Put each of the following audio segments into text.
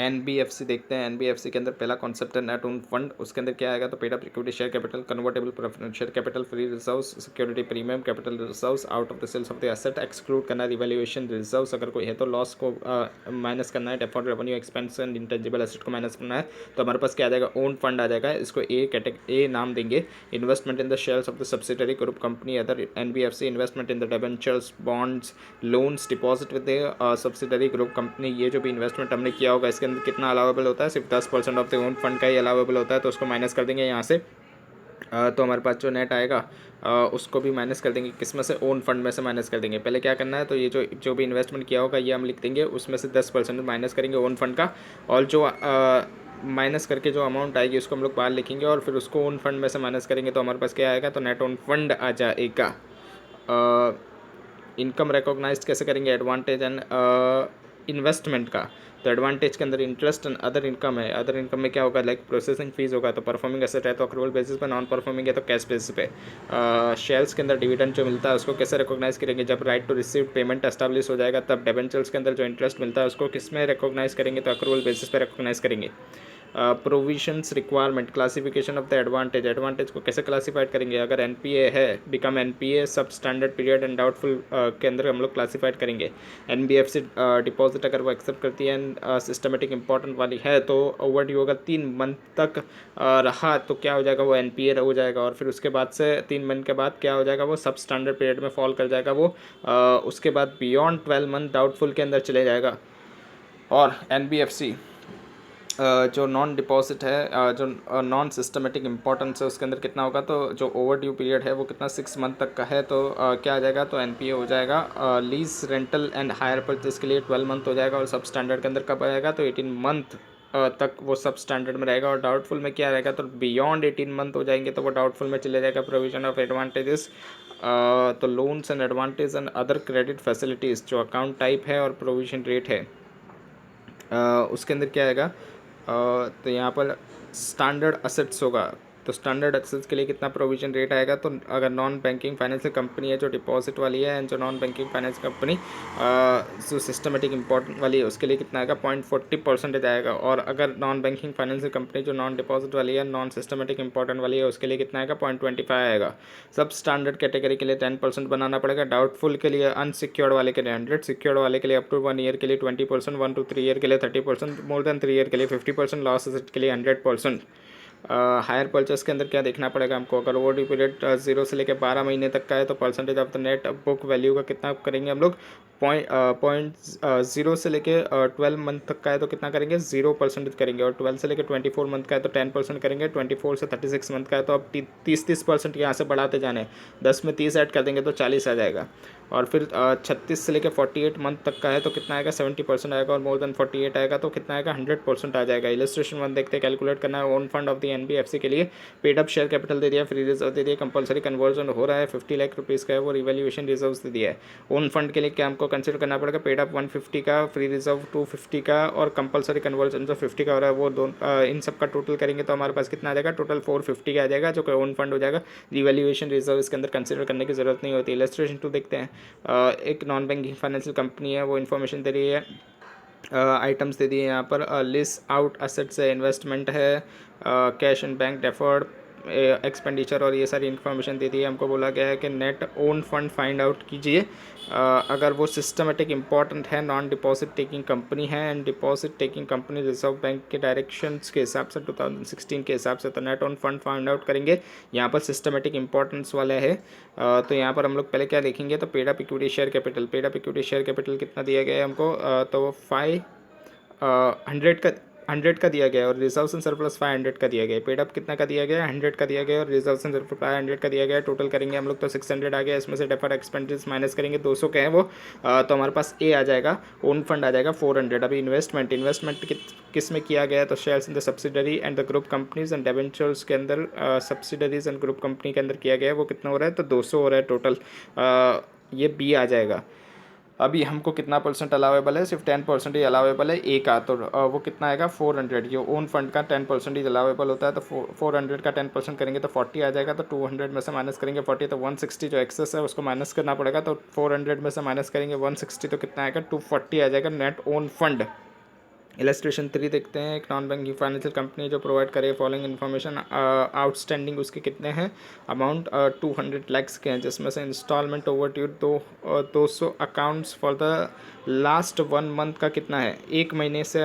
NBFC देखते हैं। NBFC के अंदर पहला कॉन्सेप्ट है नेट ओन फंड। उसके अंदर क्या आएगा तो paid up equity share capital, convertible preference share capital, free reserves, security premium, capital reserves out of the sales of the asset, exclude करना रिवैल्यूएशन रिजर्व्स अगर कोई है तो, लॉस को माइनस करना है, deferred revenue expense and intangible asset को minus करना है। तो हमारे पास क्या आ जाएगा, ओन फंड आ जाएगा। इसको ए नाम देंगे। Investment in the shares of the subsidiary group company other NBFC, investment in the debentures, bonds, loans, deposit with the subsidiary group company. ये जो भी इन्वेस्टमेंट हमने किया होगा इसके अंदर कितना अलाउेबल होता है, सिर्फ 10% ऑफ द ओन फंड का ही अलाउेबल होता है। तो उसको माइनस कर देंगे यहाँ से। तो हमारे पास जो नेट आएगा उसको भी माइनस कर देंगे। किस में से, ओन फंड में से माइनस कर देंगे। पहले क्या करना है तो ये जो भी इन्वेस्टमेंट किया होगा ये हम लिख देंगे, उसमें से 10% माइनस करेंगे ओन फंड का, और जो माइनस करके जो अमाउंट आएगी उसको हम लोग बाहर लिखेंगे और फिर उसको ओन फंड में से माइनस करेंगे। तो हमारे पास क्या आएगा तो नेट ओन फंड आ जाएगा। इनकम रिकॉग्नाइज कैसे करेंगे, एडवांटेज एंड इन्वेस्टमेंट का। तो एडवांटेज के अंदर इंटरेस्ट एंड अदर इनकम है। अदर इनकम में क्या होगा, लाइक प्रोसेसिंग फीस होगा। तो परफॉर्मिंग एसेट है तो अक्रूवल बेसिस पे, नॉन परफॉर्मिंग है तो कैश बेसिस पे। शेयर्स के अंदर डिविडेंड जो मिलता है उसको कैसे रिकॉग्नाइज करेंगे, जब right to receive payment established हो जाएगा तब। डिबेंचर्स के अंदर जो इंटरेस्ट मिलता है उसको किस में रिकॉग्नाइज करेंगे तो अक्रूवल बेसिस पे रिकॉग्नाइज करेंगे। Provisions requirement, classification of the advantage, advantage को कैसे क्लासीफाइड करेंगे, अगर एनपीए है, बिकम एनपीए, सब स्टैंडर्ड पीरियड एंड डाउटफुल के अंदर हम लोग क्लासीफाइड करेंगे। एनबीएफसी डिपॉजिट अगर वो एक्सेप्ट करती है एंड सिस्टमेटिक इंपॉर्टेंट वाली है तो ओवर ड्यू अगर 3 मंथ तक रहा तो क्या हो जाएगा, वो एनपीए हो जाएगा। और फिर उसके बाद से 3 मंथ के बाद क्या हो जाएगा, वो सब स्टैंडर्ड पीरियड में फॉल कर जाएगा वो। उसके बाद बियॉन्ड 12 मंथ डाउटफुल के अंदर चले जाएगा। और एनबीएफसी जो नॉन डिपॉजिट है, जो नॉन सिस्टमेटिक इंपॉर्टेंस है उसके अंदर कितना होगा, तो जो ओवर ड्यू पीरियड है वो कितना 6 मंथ तक का है। तो क्या आ जाएगा तो एनपीए हो जाएगा। Lease rental and hire purchase के लिए 12 मंथ हो जाएगा। और सब स्टैंडर्ड के अंदर कब आएगा तो 18 मंथ तक वो सब स्टैंडर्ड में रहेगा। और डाउटफुल में क्या रहेगा तो बियॉन्ड 18 मंथ हो जाएंगे तो वो डाउटफुल में चले जाएगा। प्रोविजन ऑफ एडवांटेजेस, तो loans and advantage and other credit facilities, जो अकाउंट टाइप है और प्रोविजन रेट है उसके अंदर क्या आएगा, तो यहाँ पर स्टैंडर्ड असेट्स होगा। तो स्टैंडर्ड असेट्स के लिए कितना प्रोविजन रेट आएगा, तो अगर नॉन बैंकिंग फाइनेंशियल कंपनी है जो डिपॉजिट वाली है, एंड जो नॉन बैंकिंग फाइनेंस कंपनी जो सिस्टमेटिक इंपॉर्टेंट वाली है उसके लिए कितना आएगा 0.40% आएगा। और अगर नॉन बैंकिंग फाइनेंशियल कंपनी जो नॉन डिपॉजिट वाली है, नॉन सिस्टमेटिक इंपॉर्टेंट वाली है उसके लिए कितना आएगा 0.25 आएगा। सब स्टैंडर्ड कैटेगरी के लिए 10% बनाना पड़ेगा। डाउटफुल के लिए, अनसिक्योर्ड वाले के लिए 100, सिक्योर्ड वाले के लिए अप टू 1 ईयर के लिए 20%, 1 to 3 ईयर के लिए 30%, मोर देन 3 ईयर के लिए 50%, लॉस एसेट के लिए 100%। हायर परचेस के अंदर क्या देखना पड़ेगा हमको, अगर वो ड्यू पीरियड 0 से लेकर 12 महीने तक का है तो percentage of the net book value का कितना करेंगे हम लोग, पॉइंट 0 से लेके 12 मंथ तक का है तो कितना करेंगे 0% करेंगे। और 12 से लेकर 24 मंथ का है तो 10% करेंगे। 24 से 36 मंथ का है तो अब 30% यहाँ से बढ़ाते जाने, 10 में 30 ऐड कर देंगे तो 40 आ जाएगा। और फिर 36 से लेकर 48 मंथ तक का है तो कितना आएगा 70% आएगा। और मोर देन 48 आएगा तो कितना आएगा 100% आ जाएगा। इलस्ट्रेशन 1 देखते हैं, कैलकुलेट करना है। Own fund of the NBFC के लिए पेड अप शेयर कैपिटल दे दिया, फ्री रिजर्व दे दिया, कंपलसरी कन्वर्जन हो रहा है 50 लाख रुपीज़ का है, वो रिवैल्यूएशन रिजर्व दे दिया है। ओन फंड के लिए क्या हमको कंसिडर करना पड़ेगा, पेड अप 150 का, फ्री रिजर्व 250 का, और कंपलसरी कन्वर्जन जो 50 का हो रहा है वो दोनों, इन सब का टोटल करेंगे तो हमारे पास कितना आ जाएगा, टोटल 450 का आ जाएगा जो कि ओन फंड हो जाएगा। रिवैल्यूएशन रिजर्व इसके अंदर कंसिडर करने की जरूरत नहीं होती। इलस्ट्रेशन 2 देखते हैं। एक नॉन बैंकिंग फाइनेंशियल कंपनी है, वो इन्फॉर्मेशन दे रही है, आइटम्स दे दिए यहाँ पर। लिस्ट आउट असेट्स है, इन्वेस्टमेंट है, cash and bank deferred expenditure, और ये सारी इन्फॉर्मेशन दे दी है। हमको बोला गया है कि net own fund find out कीजिए अगर वो सिस्टमेटिक इंपॉर्टेंट है, नॉन डिपॉजिट टेकिंग कंपनी है, and deposit taking company reserve bank के डायरेक्शंस के हिसाब से 2016 के हिसाब से, तो net own fund find out करेंगे। यहाँ पर सिस्टमेटिक इंपॉर्टेंस वाला है। तो यहाँ पर हम लोग पहले क्या देखेंगे तो paid up equity share capital, paid up equity share capital कितना दिया गया है हमको, तो 100 का दिया गया है, और रिजर्व्स एंड सरप्लस 500 का दिया गया है। पेड अप कितना का दिया गया है 100 का दिया गया है, और रिजर्व्स एंड सरप्लस 500 का दिया गया है। टोटल करेंगे हम लोग तो 600 आ गया। इसमें से डेफर्ड एक्सपेंसेस माइनस करेंगे 200 के हैं वो, तो हमारे पास ए आ जाएगा, ओन फंड आ जाएगा 400। अभी इन्वेस्टमेंट किस में किया गया है तो shares in the subsidiary and the group companies and debentures के अंदर, सब्सिडरीज एंड ग्रुप कंपनी के अंदर किया गया है, वो कितना हो रहा है तो 200 हो रहा है टोटल। ये बी आ जाएगा। अभी हमको कितना परसेंट अलावेबल है, सिर्फ 10% ही अलावेबल है ए का, तो वो कितना आएगा 400। ये ओन फंड का 10% ही अलावेबल होता है, तो 400 का 10% करेंगे तो 40 आ जाएगा। तो 200 में से माइनस करेंगे 40 तो 160 जो एक्सेस है उसको माइनस करना पड़ेगा। तो 400 में से माइनस करेंगे 160 तो कितना आएगा 240 आ जाएगा नेट ओन फंड। इलस्ट्रेशन 3 देखते हैं। एक नॉन बैंकिंग फाइनेंशियल कंपनी जो प्रोवाइड करे फॉलोइंग इन्फॉर्मेशन, आउटस्टैंडिंग उसके कितने हैं, अमाउंट 200 लैक्स के हैं, जिसमें से instalment overdue 200 accounts for the last 1 month का कितना है, एक महीने से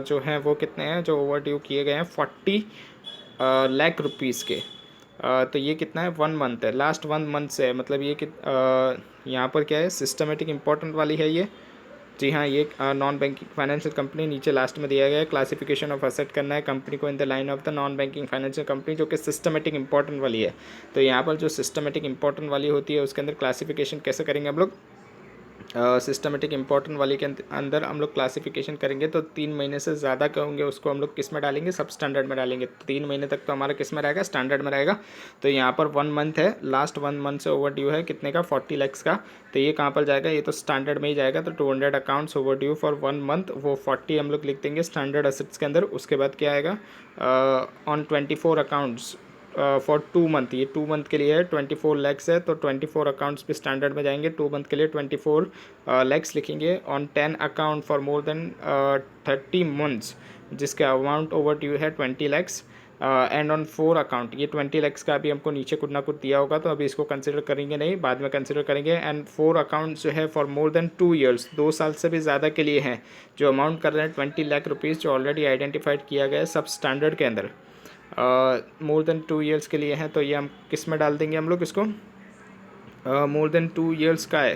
जो है वो कितने हैं जो ओवर ड्यू किए गए हैं, 40 लाख रुपीज़ के। तो ये कितना है, 1 मंथ है, लास्ट 1 मंथ से है, मतलब ये कि यहाँ पर क्या है, सिस्टमेटिक इम्पोर्टेंट वाली है ये। जी हाँ, ये नॉन बैंकिंग फाइनेंशियल कंपनी नीचे लास्ट में दिया गया है। क्लासिफिकेशन ऑफ असेट करना है कंपनी को in the line of the non banking financial company, जो कि सिस्टमेटिक इंपॉर्टेंट वाली है। तो यहाँ पर जो सिस्टमेटिक इंपॉर्टेंट वाली होती है उसके अंदर क्लासिफिकेशन कैसे करेंगे हम लोग, सिस्टमेटिक इंपॉर्टेंट वाली के अंदर हम लोग क्लासिफिकेशन करेंगे। तो 3 महीने से ज़्यादा के होंगे उसको हम लोग किस में डालेंगे, सब स्टैंडर्ड में डालेंगे। तो 3 महीने तक तो हमारा किस में रहेगा, स्टैंडर्ड में रहेगा। तो यहाँ पर 1 मंथ है, लास्ट 1 मंथ से ओवर ड्यू है कितने का, 40 लैक्स का। तो ये कहाँ पर जाएगा, ये तो स्टैंडर्ड में ही जाएगा। तो 200 accounts over due for 1 month, वो 40 हम लोग लिख देंगे स्टैंडर्ड असेट्स के अंदर। उसके बाद क्या आएगा, ऑन 24 अकाउंट्स फॉर 2 मंथ, ये 2 मंथ के लिए है, 24 लैक्स है, तो 24 अकाउंट्स भी स्टैंडर्ड में जाएंगे। 2 मंथ के लिए 24 लैक्स लिखेंगे। On 10 account for more than 30 months, जिसका अमाउंट ओवर ड्यू है 20 लैक्स। एंड ऑन 4 अकाउंट, ये 20 लैक्स का भी हमको नीचे कुछ ना कुछ दिया होगा, तो अभी इसको कंसिडर करेंगे नहीं, बाद में कंसिडर करेंगे। एंड 4 अकाउंट जो है फॉर मोर देन 2 ईयर्स, 2 साल से भी ज़्यादा के लिए हैं, जो अमाउंट कर रहे हैं 20 लाख रुपीज़, जो ऑलरेडी आइडेंटिफाइड किया गया है सब स्टैंडर्ड के अंदर, मोर देन 2 ईयर्स के लिए हैं। तो ये हम किस में डाल देंगे हम लोग इसको, मोर देन 2 ईयर्स का है,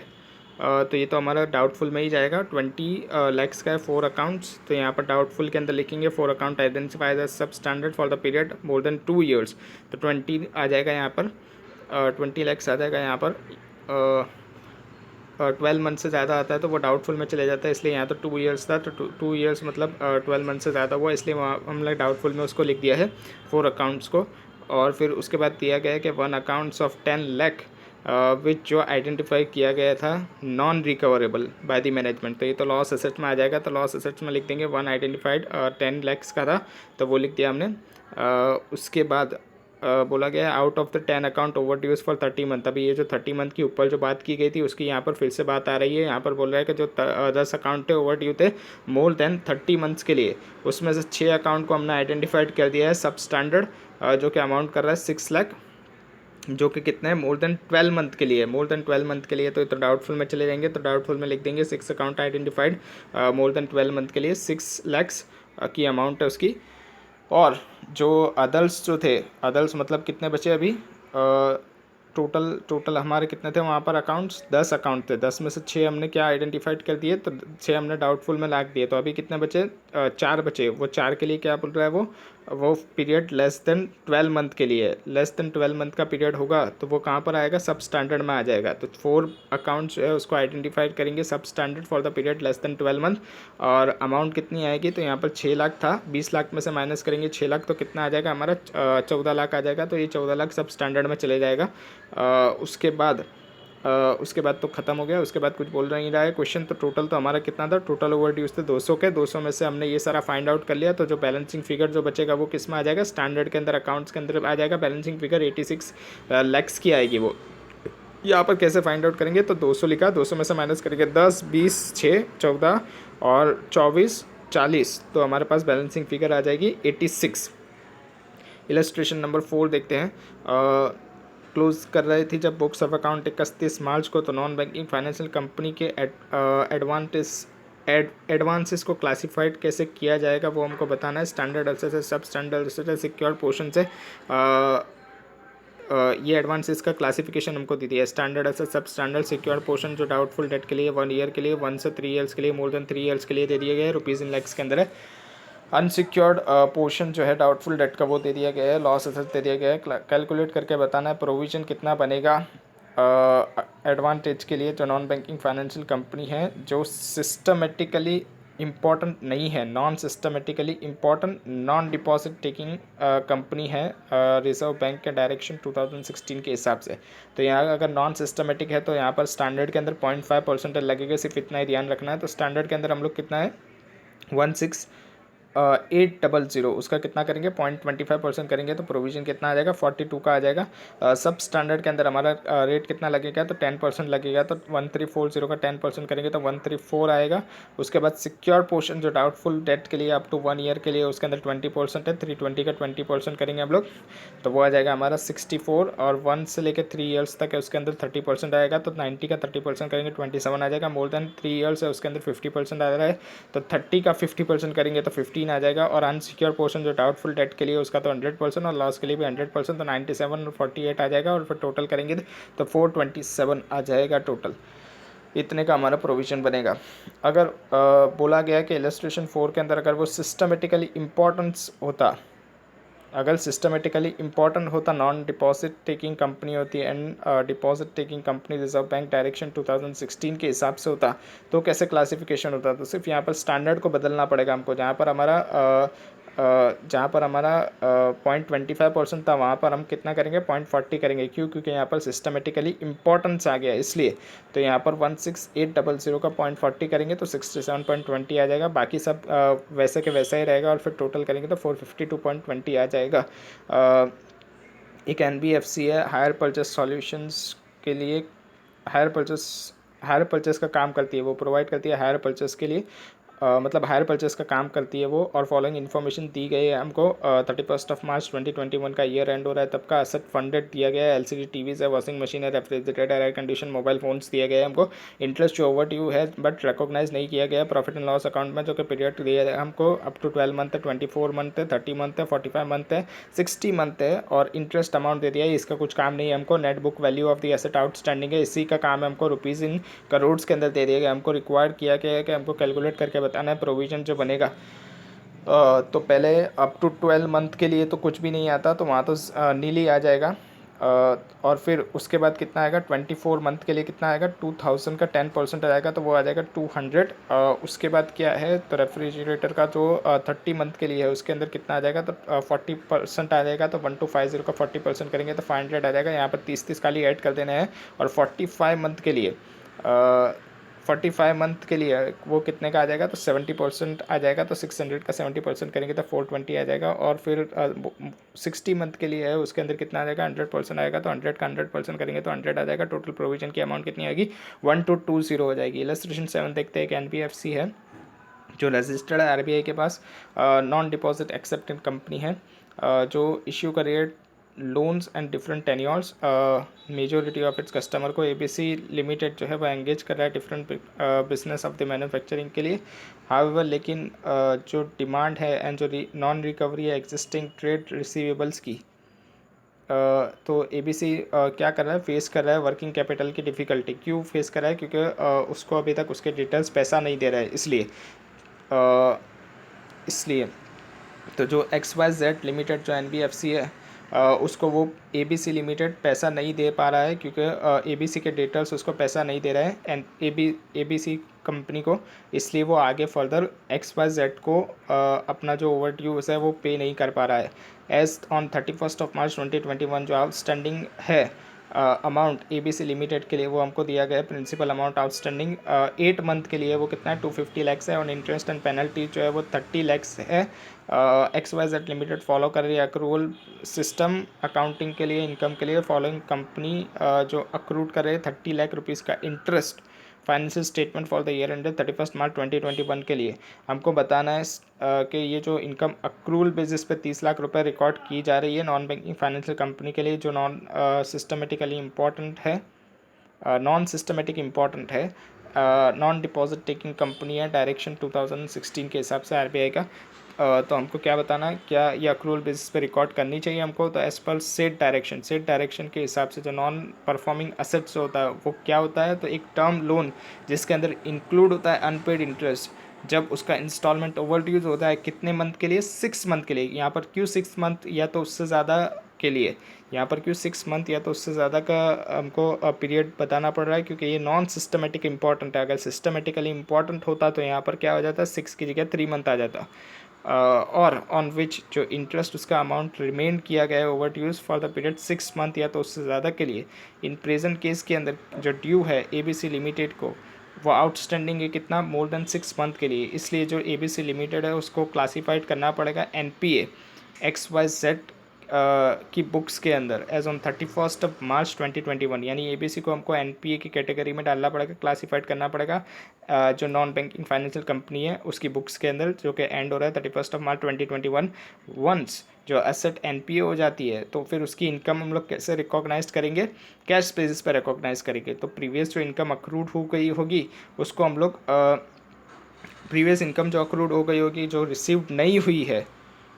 तो ये तो हमारा डाउटफुल में ही जाएगा। 20 लैक्स का है, 4 अकाउंट्स, तो यहाँ पर डाउटफुल के अंदर लिखेंगे 4 अकाउंट आइडेंटिफाइड एज सब standard for the period more than 2 years. तो 20 आ जाएगा यहाँ पर, 20 लैक्स आ जाएगा यहाँ पर। 12 मंथ से ज़्यादा आता है तो वो डाउटफुल में चले जाता है, इसलिए यहाँ तो 2 ईयर्स था, तो 2 ईयर्स मतलब 12 मंथ से ज़्यादा हुआ, इसलिए वहाँ हम लोग डाउटफुल में उसको लिख दिया है 4 अकाउंट्स को। और फिर उसके बाद दिया गया है कि 1 अकाउंट्स ऑफ 10 लाख विच जो आइडेंटिफाई किया गया था non recoverable by the management, तो ये तो लॉस एसेट्स में आ जाएगा। तो लॉस एसेट्स में लिख देंगे 1 आइडेंटिफाइड 10 लैक्स का था, तो वो लिख दिया हमने। उसके बाद बोला गया out of the 10 account overdues for 30 month. अभी ये जो 30 मंथ की ऊपर जो बात की गई थी उसकी यहाँ पर फिर से बात आ रही है। यहाँ पर बोल रहा है कि जो 10 अकाउंट थे ओवर ड्यू थे मोर देन 30 मंथ्स के लिए, उसमें से 6 अकाउंट को हमने आइडेंटिफाइड कर दिया है सब स्टैंडर्ड, जो कि अमाउंट कर रहा है 6 लाख, जो कि कितना है, मोर देन 12 मंथ के लिए, मोर देन 12 मंथ के लिए। तो डाउटफुल में चले जाएंगे, तो डाउटफुल में लिख देंगे 6 account identified more than 12 month के लिए, 6 लैक्स की अमाउंट है उसकी। और जो अदल्ट जो थे, अदल्ट मतलब कितने बचे अभी, टोटल हमारे कितने थे वहाँ पर अकाउंट्स, 10 अकाउंट थे, 10 में से 6 हमने क्या आइडेंटिफाइड कर दिए, तो 6 हमने डाउटफुल में लाग दिए। तो अभी कितने बचे, 4 बचे। वो 4 के लिए क्या बोल रहा है, वो पीरियड लेस देन 12 मंथ के लिए, लेस देन 12 मंथ का पीरियड होगा तो वो कहाँ पर आएगा, सब स्टैंडर्ड में आ जाएगा। तो 4 अकाउंट जो है उसको आइडेंटिफाइड करेंगे सब standard for the period less than 12 month. और अमाउंट कितनी आएगी, तो यहाँ पर 6 लाख था, 20 लाख में से माइनस करेंगे 6 लाख, तो कितना आ जाएगा हमारा, 14 लाख आ जाएगा। तो ये 14 लाख सब स्टैंडर्ड में चले जाएगा। उसके बाद तो ख़त्म हो गया, उसके बाद कुछ बोल नहीं रहा है क्वेश्चन। तो टोटल तो हमारा कितना था, टोटल ओवर ड्यूज थे 200 के, 200 में से हमने ये सारा फाइंड आउट कर लिया। तो जो बैलेंसिंग फिगर जो बचेगा वो किस में आ जाएगा, स्टैंडर्ड के अंदर, अकाउंट्स के अंदर आ जाएगा। बैलेंसिंग फिगर 86 लैक्स की आएगी। वो यहाँ पर कैसे फाइंड आउट करेंगे, तो 200 लिखा, 200 में से माइनस करेंगे 10, 20, 6, 14 और 24, 40, तो हमारे पास बैलेंसिंग फिगर आ जाएगी 86। इलस्ट्रेशन नंबर 4 देखते हैं। क्लोज कर रही थी जब बुक्स ऑफ अकाउंट 31 मार्च को, तो नॉन बैंकिंग फाइनेंशियल कंपनी के एडवांसेस को क्लासिफाइड कैसे किया जाएगा वो हमको बताना है। स्टैंडर्ड एसेट है, सब स्टैंडर्ड एसेट है, सिक्योर पोर्शन से ये एडवांसेस का क्लासिफिकेशन हमको दी है। स्टैंडर्ड एसेट, सब स्टैंडर्ड, सिक्योर पोर्शन जो डाउटफुल डेट के लिए 1 ईयर के लिए, 1 से 3 ईयर्स के लिए, मोर देन 3 ईयर्स के लिए दे दिए गए, रुपीज़ इन लैक्स के अंदर है। अनसिक्योर्ड पोर्शन जो है डाउटफुल डेट का वो दे दिया गया है, लॉस एसेट दे दिया गया है। कैलकुलेट करके बताना है प्रोविजन कितना बनेगा एडवांटेज के लिए, जो नॉन बैंकिंग फाइनेंशियल कंपनी है जो सिस्टमेटिकली इम्पॉर्टेंट नहीं है, non systematically important, non deposit taking company है रिजर्व बैंक के डायरेक्शन 2016 के हिसाब से। तो यहाँ अगर नॉन सिस्टमेटिक है तो यहाँ पर स्टैंडर्ड के अंदर 0.5% लगेगा, सिर्फ इतना ही ध्यान रखना है। तो स्टैंडर्ड के अंदर हम लोग कितना है, 16 800, उसका कितना करेंगे 0.25% करेंगे तो प्रोविज़न कितना आ जाएगा 42 का आ जाएगा। सब स्टैंडर्ड के अंदर हमारा रेट कितना लगेगा तो 10% लगेगा, तो 1340 का 10% करेंगे तो 134 आएगा। उसके बाद सिक्योर पोर्शन जो डाउटफुल डेट के लिए अप टू 1 ईयर के लिए उसके अंदर 20% है, 320 का 20% करेंगे हम लोग तो वो आ जाएगा हमारा 64, और 1 से लेकर 3 ईयर्स तक है उसके अंदर 30% आएगा तो 90 का 30% करेंगे 27 आ जाएगा। मोर देन 3 ईयर्स है उसके अंदर 50% आ रहा है तो 30 का 50% करेंगे तो 15 आ जाएगा। और अनसिक्योर पोर्शन जो डाउटफुल डेट के लिए उसका तो 100% और लॉस के लिए भी 100%, तो 97 और 48 आ जाएगा। और फिर टोटल करेंगे तो 427 आ जाएगा टोटल। इतने का हमारा प्रोविज़न बनेगा। अगर बोला गया कि इलस्ट्रेशन 4 के अंदर अगर वो सिस्टमेटिकली इम्पोर्टेंस होता, अगर सिस्टमेटिकली इंपॉर्टेंट होता, नॉन डिपॉजिट टेकिंग कंपनी होती है and deposit taking company reserve bank direction 2016 के हिसाब से होता तो कैसे क्लासिफिकेशन होता, तो सिर्फ यहाँ पर स्टैंडर्ड को बदलना पड़ेगा हमको। जहाँ पर हमारा 0.25% था वहाँ पर हम कितना करेंगे 0.40 करेंगे। क्यों? क्योंकि यहाँ पर सिस्टमेटिकली इंपॉर्टेंस आ गया इसलिए। तो यहाँ पर 16800 का 0.40 करेंगे तो 67.20 आ जाएगा। बाकी सब वैसे के वैसा ही रहेगा और फिर टोटल करेंगे तो 452.20 आ जाएगा। एक NBFC है, हायर परचेस सॉल्यूशंस के लिए हायर परचेस का काम करती है, वो प्रोवाइड करती है हायर परचेस के लिए, मतलब हायर परचेस का काम करती है वो। और फॉलोइंग इन्फॉर्मेशन दी गई है हमको। 31 मार्च 2021 का ईयर एंड हो रहा है, तब का असेट फंडेड दिया गया है। LCD टीवीज़ है, वॉशिंग मशीन है, refrigerator, air condition, mobile phones दिए गए हैं हमको। इंटरेस्ट जो ओवर ड्यू है बट रिकॉग्नाइज नहीं किया गया प्रॉफिट एंड लॉस अकाउंट में, जो कि पीरियड दिया है हमको अप टू 12 मंथ है, 24 मंथ है, 30 मंथ है, 45 मंथ है, 60 मंथ है। और इंटरेस्ट अमाउंट दे दिया है, इसका कुछ काम नहीं है हमको। Net book value of the asset outstanding है, इसी का काम है हमको। रुपीज़ इन करोड़ के अंदर दे दिया गया हमको। रिक्वायर्ड किया गया है कि हमको कैलकुलेट करके बताना है प्रोविज़न जो बनेगा। तो पहले अप टू 12 मंथ के लिए तो कुछ भी नहीं आता, तो वहाँ तो नीली आ जाएगा। और फिर उसके बाद कितना आएगा 24 मंथ के लिए कितना आएगा 2000 का 10% आ जाएगा तो वो आ जाएगा 200। उसके बाद क्या है तो रेफ्रिजरेटर का जो 30 मंथ के लिए है उसके अंदर कितना आ जाएगा तो 40% आ जाएगा। तो 1250 का 40% करेंगे तो 500 आ जाएगा। यहाँ पर 30 खाली ऐड कर देना है। और 45 मंथ के लिए 45 मंथ के लिए वो कितने का आ जाएगा तो 70% आ जाएगा। तो 600 का 70% करेंगे तो 420 आ जाएगा। और फिर 60 मंथ के लिए है उसके अंदर कितना आ जाएगा 100% आएगा तो 100 का 100% करेंगे तो 100 आ जाएगा। टोटल प्रोविजन की अमाउंट कितनी आएगी 1220 हो जाएगी। इलस्ट्रेशन 7 देखते हैं कि NBFC है जो रजिस्टर्ड है RBI के पास, नॉन डिपॉजिट एक्सेप्टेड कंपनी है, जो इश्यू का rate loans and different tenures. Majority of its customer को ABC लिमिटेड जो है वो एंगेज कर रहा है different business of the manufacturing के लिए। हाउएवर लेकिन जो डिमांड है एंड जो नॉन रिकवरी है एग्जिस्टिंग ट्रेड रिसीवेबल्स की, तो ABC क्या कर रहा है फेस कर रहा है वर्किंग कैपिटल की डिफ़िकल्टी। क्यों फेस कर रहा है? क्योंकि उसको अभी तक उसके डिटेल्स पैसा नहीं दे रहा है इसलिए। तो जो XYZ लिमिटेड जो NBFC है उसको वो ABC लिमिटेड पैसा नहीं दे पा रहा है क्योंकि ABC के डिटेल्स उसको पैसा नहीं दे रहा है एंड ABC कंपनी को, इसलिए वो आगे फर्दर XYZ को अपना जो ओवर ड्यूज है वो पे नहीं कर पा रहा है। एज ऑन 31 मार्च 2021 जो आउटस्टैंडिंग है अमाउंट ABC लिमिटेड के लिए वो हमको दिया गया है। प्रिंसिपल अमाउंट आउटस्टैंडिंग 8 मंथ के लिए वो कितना है 250 लैक्स है। और इंटरेस्ट एंड पेनल्टी जो है वो 30 लैक्स है। XYZ लिमिटेड फॉलो कर रही है अक्रूवल सिस्टम अकाउंटिंग के लिए, इनकम के लिए। फॉलोइंग कंपनी जो अक्रूड कर रहे हैं 30 लाख रुपीज़ का interest financial statement for the year ended 31 मार्च 2021 के लिए हमको बताना है कि ये जो इनकम अक्रूवल बेसिस पे 30 लाख रुपए रिकॉर्ड की जा रही है नॉन बैंकिंग फाइनेंशियल कंपनी के लिए जो नॉन सिस्टमेटिकली इम्पॉर्टेंट है, नॉन सिस्टमेटिक इम्पॉर्टेंट है, नॉन डिपॉजिट टेकिंग कंपनी है डायरेक्शन 2016 के हिसाब से RBI का। तो हमको क्या बताना है, क्या ये अक्रूवल बेसिस पे रिकॉर्ड करनी चाहिए हमको? तो एज पर सेट डायरेक्शन के हिसाब से जो नॉन परफॉर्मिंग असेट्स होता है वो क्या होता है? तो एक टर्म लोन जिसके अंदर इंक्लूड होता है अनपेड इंटरेस्ट, जब उसका इंस्टॉलमेंट ओवर ड्यूज होता है कितने मंथ के लिए 6 मंथ के लिए। यहाँ पर क्यों 6 मंथ या तो उससे ज़्यादा के लिए, यहाँ पर क्यों 6 मंथ या तो उससे ज़्यादा का हमको पीरियड बताना पड़ रहा है? क्योंकि ये नॉन सिस्टमेटिक इंपॉर्टेंट है। अगर सिस्टमेटिकली इंपॉर्टेंट होता तो यहाँ पर क्या हो जाता 6 की जगह 3 मंथ आ जाता। और ऑन विच जो इंटरेस्ट उसका अमाउंट रिमेन किया गया है overdues for the period 6 month या तो उससे ज़्यादा के लिए। इन प्रेजेंट केस के अंदर जो ड्यू है ABC लिमिटेड को वो आउटस्टैंडिंग है कितना, मोर देन 6 मंथ के लिए। इसलिए जो ABC लिमिटेड है उसको क्लासीफाइड करना पड़ेगा NPA XYZ की बुक्स के अंदर एज ऑन 31 मार्च 2021। यानी ABC को हमको NPA की कैटेगरी में डालना पड़ेगा, क्लासीफाइड करना पड़ेगा जो नॉन बैंकिंग फाइनेंशियल कंपनी है उसकी बुक्स के अंदर, जो कि एंड हो रहा है 31 मार्च 2021। वंस जो एसेट NPA हो जाती है तो फिर उसकी इनकम हम लोग कैसे रिकॉग्नाइज करेंगे, कैश बेसिस पर रिकॉग्नाइज करेंगे। तो प्रीवियस जो इनकम अक्रूड हो गई होगी उसको हम लोग प्रीवियस इनकम जो अक्रूड हो गई होगी, जो रिसीव्ड नहीं हुई है,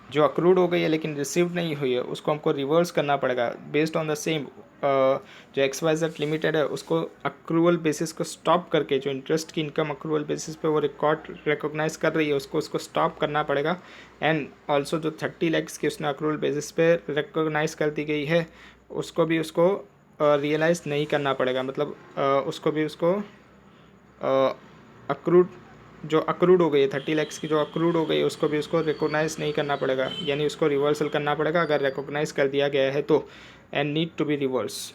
जो अक्रूड हो गई है लेकिन रिसीव्ड नहीं हुई है, उसको हमको रिवर्स करना पड़ेगा बेस्ड ऑन द सेम। जो XYZ लिमिटेड है उसको अक्रूवल बेसिस को स्टॉप करके, जो इंटरेस्ट की इनकम अक्रूवल बेसिस पे वो रिकॉग्नाइज कर रही है उसको स्टॉप करना पड़ेगा। एंड ऑल्सो जो 30 lakhs की उसने अक्रूवल बेसिस पे रिकॉग्नाइज कर दी गई है उसको रियलाइज़ नहीं करना पड़ेगा, मतलब उसको अक्रूड जो अक्रूड हो गई है 30 lakhs की, जो अक्रूड हो गई है उसको भी उसको रिकॉग्नाइज नहीं करना पड़ेगा, यानी उसको रिवर्सल करना पड़ेगा अगर रिकॉग्नाइज कर दिया गया है तो, and need to be reverse.